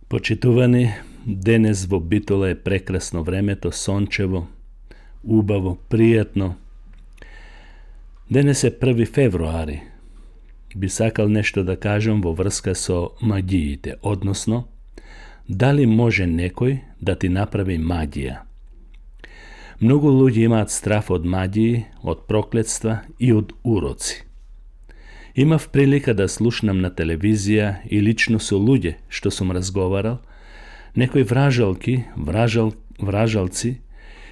Почитувани, денес во Битола е прекрасно времето, сончево, убаво, пријатно. Денес е 1 февруари. Би сакал нешто да кажам во врска со магиите, односно, дали може некој да ти направи магија? Многу луѓе имаат страф од магии, од проклетства и од уроци. Имав прилика да слушнам на телевизија и лично со луѓе што сум разговарал, некои вражалци,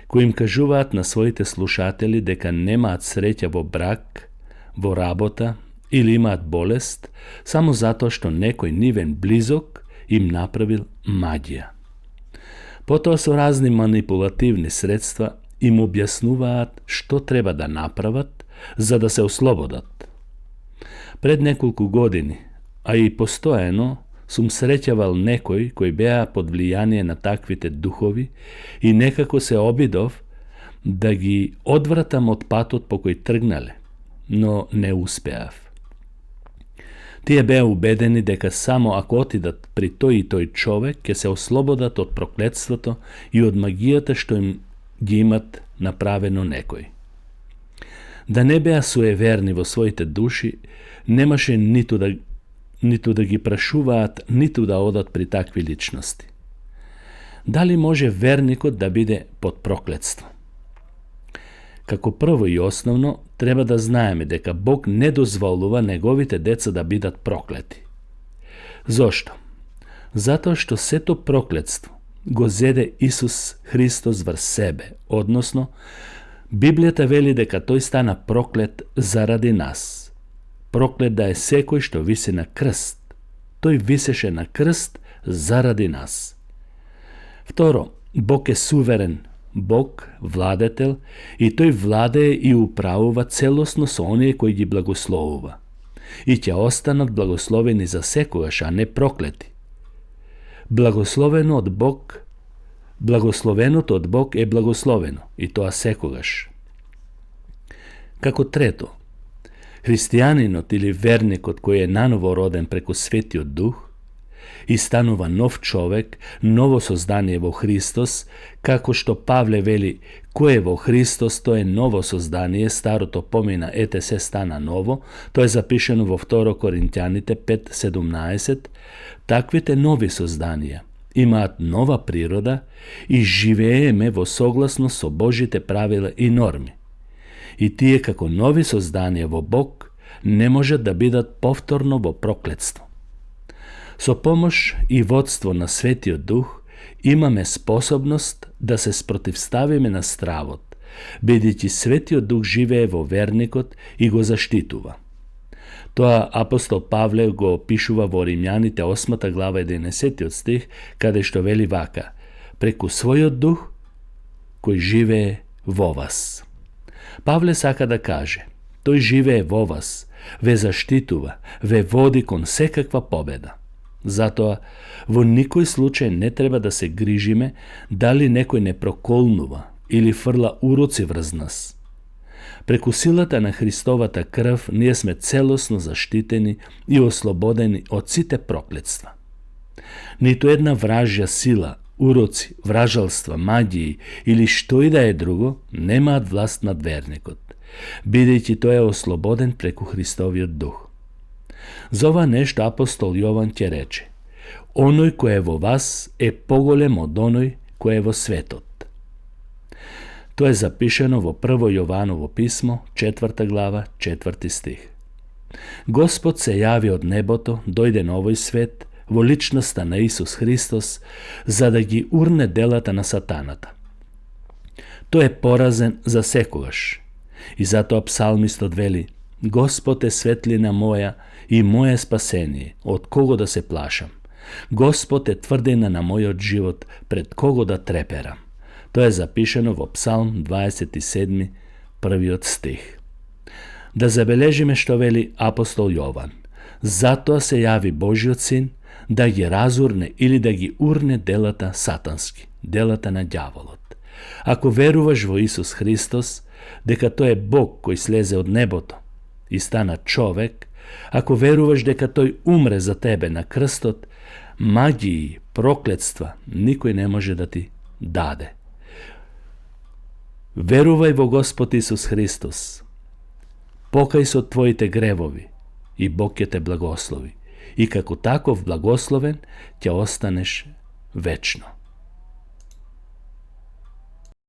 кои им кажуваат на своите слушатели дека немаат среќа во брак, во работа или имаат болест, само затоа што некој нивен близок им направил магија. Потоа со разни манипулативни средства им објаснуваат што треба да направат за да се ослободат. Пред неколку години, а и постојано, сум среќавал некои кои беа под влијание на таквите духови и некако се обидов да ги одвратам од патот по кој тргнале, но не успеав. Тие беа убедени дека само ако отидат при тој и тој човек ќе се ослободат од проклетството и од магијата што им ги имат направено некој. Да не беа суеверни во своите души, немаше ниту да ги прашуваат, ниту да одат при такви личности. Дали може верникот да биде под проклетство? Како прво и основно, треба да знаеме дека Бог не дозволува неговите деца да бидат проклети. Зошто? Затоа што сето проклетство го зеде Исус Христос врз себе, односно, Библијата вели дека тој стана проклет заради нас. Проклет да е секој што виси на крст. Тој висеше на крст заради нас. Второ, Бог е суверен, Бог, владетел, и тој владее и управува целосно со оние кои ги благословува. И ќе останат благословени за секогаш, а не проклети. Благословеното од Бог е благословено, и тоа секогаш. Како трето, христијанинот или верникот кој е наново роден преку Светиот Дух и станува нов човек, ново создание во Христос, како што Павле вели, кој е во Христос, тој е ново создание, старото помина, ете се стана ново, тоа е запишено во 2 Коринтјаните 5:17, таквите нови созданија имаат нова природа и живееме во согласно со Божите правила и норми. И тие како нови созданија во Бог не можат да бидат повторно во проклетство. Со помош и водство на Светиот Дух имаме способност да се спротивставиме на стравот, бидејќи Светиот Дух живее во верникот и го заштитува. Тоа апостол Павле го опишува во Римјаните 8 глава 11 стих, каде што вели вака: преку својот дух кој живее во вас. Павле сака да каже, тој живее во вас, ве заштитува, ве води кон секаква победа. Затоа, во никој случај не треба да се грижиме дали некој не проколнува или фрла уроци врз нас. Преку силата на Христовата крв ние сме целосно заштитени и ослободени од сите проклетства. Ниту една вражја сила, уроци, вражалства, магии или што и да е друго немаат власт над верникот, бидејќи тој е ослободен преку Христовиот Дух. За ова нешто апостол Јован ќе рече: оној кој е во вас е поголем од оној кој е во светот. Тоа е запишено во 1 Јованово писмо, 4 глава, 4 стих. Господ се јави од небото, дојде на овој свет, во личноста на Исус Христос, за да ги урне делата на сатаната. Тој е поразен за секогаш. И затоа псалмистот вели: Господ е светлина моја и моје спасение, од кого да се плашам. Господ е тврдина на мојот живот, пред кого да треперам. Тоа е запишено во Псалм 27, првиот стих. Да забележиме што вели апостол Јован. Затоа се јави Божиот син да ги разурне или да ги урне делата сатански, делата на ѓаволот. Ако веруваш во Исус Христос, дека тој е Бог кој слезе од небото и стана човек, ако веруваш дека тој умре за тебе на крстот, magiji, prokletstva niko ne može da ti dade. Veruvaj vo Gospod Isus Hristos, pokaj se od tvojite grevovi i Bog će te blagoslovi. I kako takov blagosloven, će ostaneš večno.